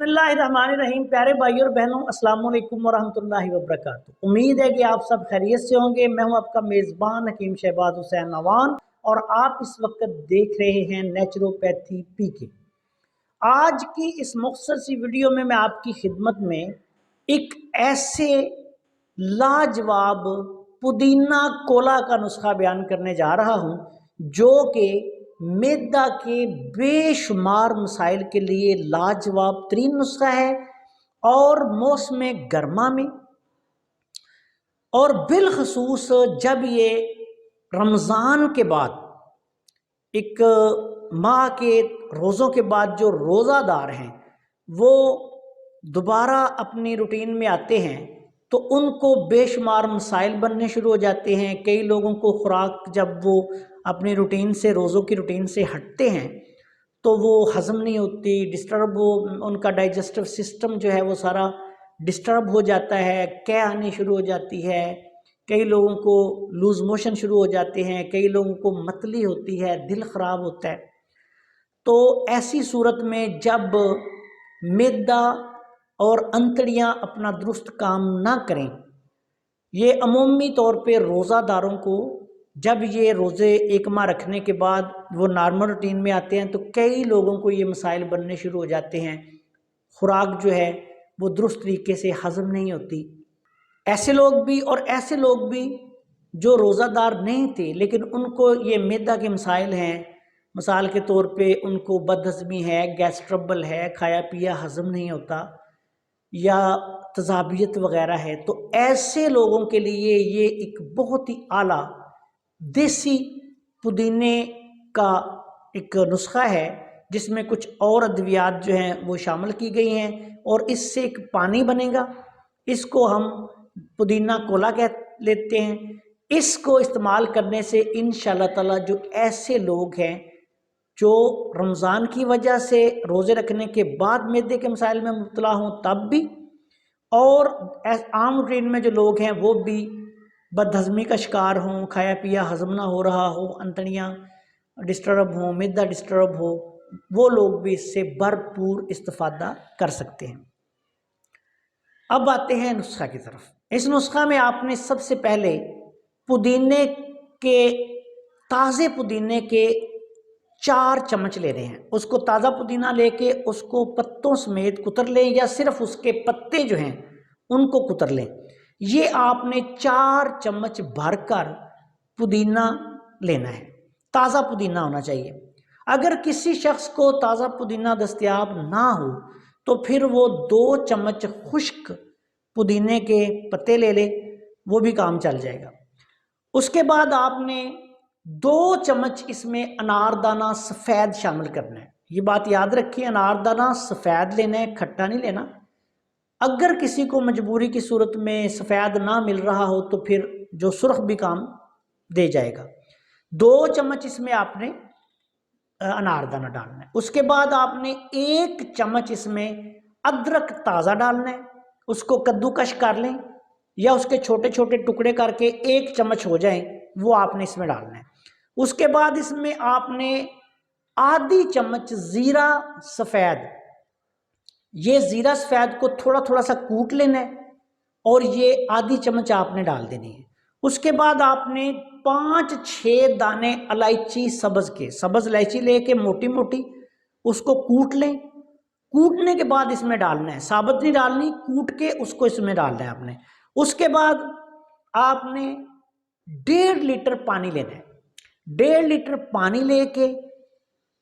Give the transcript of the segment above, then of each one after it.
बिस्मिल्लाहिर्रहमानिर्रहीम। प्यारे भाई और बहनों, अस्सलाम वालेकुम वरहमतुल्लाहि वबरकातुहू। उम्मीद है कि आप सब खैरियत से होंगे। मैं हूं आपका मेज़बान हकीम शहबाज हुसैन नवान और आप इस वक्त देख रहे हैं नेचुरोपैथी पीके। आज की इस मुख्तसर सी वीडियो में मैं आपकी खिदमत में एक ऐसे लाजवाब पुदीना कोला का नुस्खा बयान करने जा रहा हूं जो कि मैदा के बेशुमार मसाइल के लिए लाजवाब तरीन नुस्खा है। और मौसम गर्मा में और बिलखसूस जब ये रमज़ान के बाद एक माह के रोज़ों के बाद जो रोज़ादार हैं वो दोबारा अपनी रूटीन में आते हैं तो उनको बेशुमार मसाइल बनने शुरू हो जाते हैं। कई लोगों को खुराक जब वो अपनी रूटीन से रोज़ों की रूटीन से हटते हैं तो वो हज़म नहीं होती, डिस्टर्ब हो, उनका डाइजेस्टिव सिस्टम जो है वो सारा डिस्टर्ब हो जाता है, कै आनी शुरू हो जाती है। कई लोगों को लूज मोशन शुरू हो जाते हैं, कई लोगों को मतली होती है, दिल ख़राब होता है। तो ऐसी सूरत में जब मैदा और अंतड़ियाँ अपना दुरुस्त काम ना करें, ये अमूमी तौर पे रोज़ादारों को जब ये रोज़े एक माह रखने के बाद वो नॉर्मल रूटीन में आते हैं तो कई लोगों को ये मसाइल बनने शुरू हो जाते हैं। खुराक जो है वो दुरुस्त तरीके से हज़म नहीं होती। ऐसे लोग भी और ऐसे लोग भी जो रोज़ादार नहीं थे लेकिन उनको ये मैदा के मसाइल हैं। मिसाल के तौर पे उनको बदहज़मी है, गैस ट्रबल है, खाया पिया हज़म नहीं होता या तज़ाबियत वग़ैरह है, तो ऐसे लोगों के लिए ये एक बहुत ही आला देसी पुदीने का एक नुस्खा है जिसमें कुछ और अद्वियात जो हैं वो शामिल की गई हैं और इससे एक पानी बनेगा। इसको हम पुदीना कोला कह लेते हैं। इसको इस्तेमाल करने से इंशाअल्लाह ताला जो ऐसे लोग हैं जो रमज़ान की वजह से रोज़े रखने के बाद मैदे के मसाइल में मुब्तला हों तब भी, और आम रूटीन में जो लोग हैं वो भी बदहज़मी का शिकार हों, खाया पिया हज़म ना हो रहा हो, अंतड़ियाँ डिस्टर्ब हों, मैदा डिस्टर्ब हो, वो लोग भी इससे भरपूर इस्तिफ़ादा कर सकते हैं। अब आते हैं नुस्खा की तरफ। इस नुस्खा में आपने सबसे पहले पुदीने के ताज़े पुदीने के 4 चम्मच लेने हैं। उसको ताज़ा पुदीना लेके उसको पत्तों समेत कुतर लें या सिर्फ उसके पत्ते जो हैं उनको कुतर लें। ये आपने 4 चम्मच भरकर पुदीना लेना है। ताज़ा पुदीना होना चाहिए। अगर किसी शख्स को ताज़ा पुदीना दस्तयाब ना हो तो फिर वो 2 चम्मच खुश्क पुदीने के पत्ते ले ले, वो भी काम चल जाएगा। उसके बाद आपने 2 चम्मच इसमें अनारदाना सफ़ेद शामिल करना है। ये बात याद रखिए, अनारदाना सफ़ेद लेना है, खट्टा नहीं लेना। अगर किसी को मजबूरी की सूरत में सफ़ेद ना मिल रहा हो तो फिर जो सुर्ख भी काम दे जाएगा। 2 चम्मच इसमें आपने अनारदाना डालना है। उसके बाद आपने 1 चम्मच इसमें अदरक ताज़ा डालना है। उसको कद्दूकश कर लें या उसके छोटे छोटे टुकड़े करके 1 चम्मच हो जाएं, वो आपने इसमें डालना है। उसके बाद इसमें आपने आधी चम्मच ज़ीरा सफ़ेद, ये ज़ीरा सफ़ेद को थोड़ा थोड़ा सा कूट लेना है और ये आधी चम्मच आपने डाल देनी है। उसके बाद आपने 5-6 दाने इलायची सब्ज़ के, सब्ज़ इलायची लेके मोटी मोटी उसको कूट लें। कूटने के बाद इसमें डालना है, साबुत नहीं डालनी, कूट के उसको इसमें डालना है आपने। उसके बाद आपने 1.5 लीटर पानी लेना है। 1.5 लीटर पानी लेके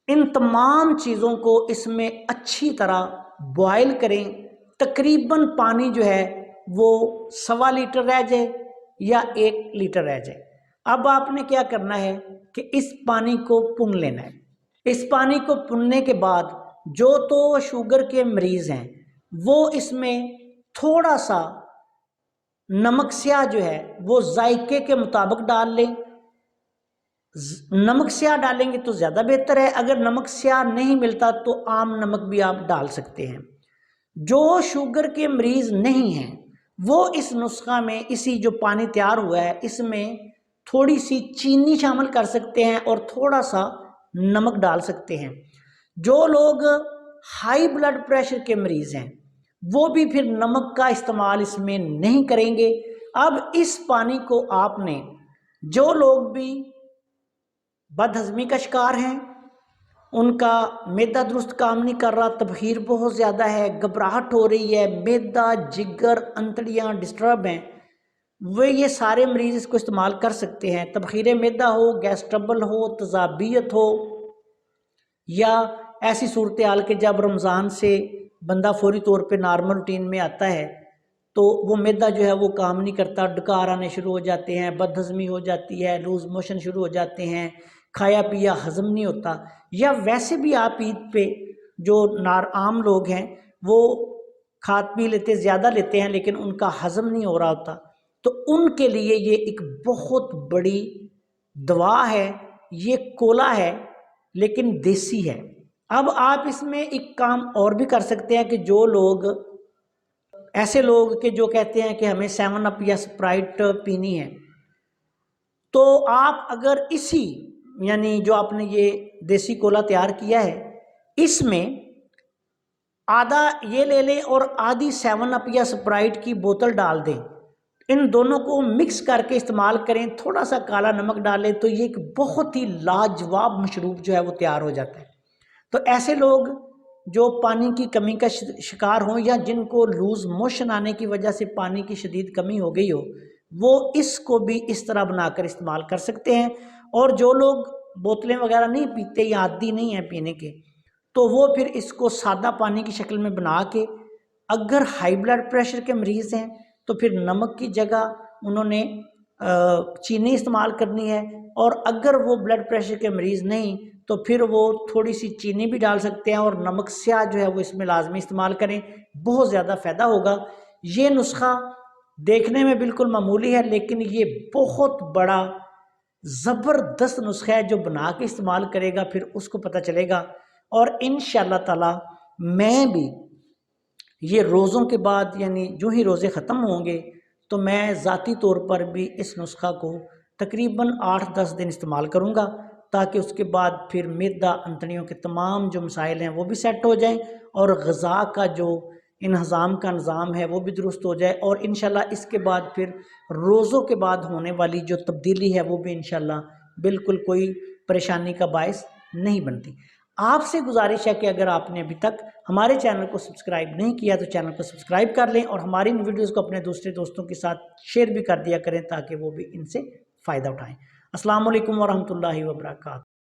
इन तमाम चीज़ों को इसमें अच्छी तरह बॉयल करें। तकरीबन पानी जो है वो 1.25 लीटर रह जाए या 1 लीटर रह जाए। अब आपने क्या करना है कि इस पानी को पुन लेना है। इस पानी को पुनने के बाद जो तो शुगर के मरीज़ हैं वो इसमें थोड़ा सा नमक स्याह जो है वो जायके के मुताबिक डाल लें। नमक स्याह डालेंगे तो ज़्यादा बेहतर है। अगर नमक स्याह नहीं मिलता तो आम नमक भी आप डाल सकते हैं। जो शुगर के मरीज़ नहीं हैं वो इस नुस्खा में, इसी जो पानी तैयार हुआ है इसमें थोड़ी सी चीनी शामिल कर सकते हैं और थोड़ा सा नमक डाल सकते हैं। जो लोग हाई ब्लड प्रेशर के मरीज़ हैं वो भी फिर नमक का इस्तेमाल इसमें नहीं करेंगे। अब इस पानी को आपने, जो लोग भी बदहज़मी का शिकार हैं, उनका मैदा दुरुस्त काम नहीं कर रहा, तबखीर बहुत ज़्यादा है, घबराहट हो रही है, मैदा जिगर अंतड़ियाँ डिस्टर्ब हैं, वे ये सारे मरीज़ इसको इस्तेमाल कर सकते हैं। तबखीर मैदा हो, गैस ट्रबल हो, तज़ाबियत हो, या ऐसी सूरत हाल के जब रमज़ान से बंदा फौरी तौर पे नॉर्मल रूटीन में आता है तो वो मैदा जो है वो काम नहीं करता, डकार आने शुरू हो जाते हैं, बदहज़मी हो जाती है, लूज़ मोशन शुरू हो जाते हैं, खाया पिया हज़म नहीं होता। या वैसे भी आप ईद पे जो आम लोग हैं वो खा पी लेते, ज़्यादा लेते हैं, लेकिन उनका हज़म नहीं हो रहा होता, तो उनके लिए ये एक बहुत बड़ी दवा है। ये कोला है लेकिन देसी है। अब आप इसमें एक काम और भी कर सकते हैं कि जो लोग, ऐसे लोग के जो कहते हैं कि हमें 7 अप या स्प्राइट पीनी है, तो आप अगर इसी, यानी जो आपने ये देसी कोला तैयार किया है, इसमें आधा ये ले लें और आधी 7 अप या स्प्राइट की बोतल डाल दें। इन दोनों को मिक्स करके इस्तेमाल करें, थोड़ा सा काला नमक डालें, तो ये एक बहुत ही लाजवाब मशरूब जो है वो तैयार हो जाता है। तो ऐसे लोग जो पानी की कमी का शिकार हों या जिनको लूज़ मोशन आने की वजह से पानी की शदीद कमी हो गई हो, वो इसको भी इस तरह बनाकर इस्तेमाल कर सकते हैं। और जो लोग बोतलें वगैरह नहीं पीते या आदी नहीं है पीने के, तो वो फिर इसको सादा पानी की शक्ल में बना के, अगर हाई ब्लड प्रेशर के मरीज़ हैं तो फिर नमक की जगह उन्होंने चीनी इस्तेमाल करनी है, और अगर वो ब्लड प्रेशर के मरीज़ नहीं तो फिर वो थोड़ी सी चीनी भी डाल सकते हैं और नमक स्याह जो है वो इसमें लाजमी इस्तेमाल करें, बहुत ज़्यादा फ़ायदा होगा। ये नुस्खा देखने में बिल्कुल मामूली है, लेकिन ये बहुत बड़ा ज़बरदस्त नुस्खा है। जो बना के इस्तेमाल करेगा फिर उसको पता चलेगा। और इंशाअल्लाह ताला मैं भी ये रोज़ों के बाद, यानी जो ही रोज़े ख़त्म होंगे, तो मैं ज़ाती तौर पर भी इस नुस्खा को तकरीबन 8-10 दिन इस्तेमाल करूँगा, ताकि उसके बाद फिर मैदा अंतड़ियों के तमाम जो मसाइल हैं वो भी सेट हो जाएं और ग़िज़ा का जो इंतज़ाम का निज़ाम है वो भी दुरुस्त हो जाए। और इंशाअल्लाह इसके बाद फिर रोज़ों के बाद होने वाली जो तब्दीली है वो भी इंशाअल्लाह बिल्कुल कोई परेशानी का बायस नहीं बनती। आपसे गुजारिश है कि अगर आपने अभी तक हमारे चैनल को सब्सक्राइब नहीं किया तो चैनल को सब्सक्राइब कर लें और हमारी इन वीडियोस को अपने दूसरे दोस्तों के साथ शेयर भी कर दिया करें, ताकि वो भी इनसे फ़ायदा उठाएं। अस्सलाम वालेकुम व रहमतुल्लाहि व बरकातहू।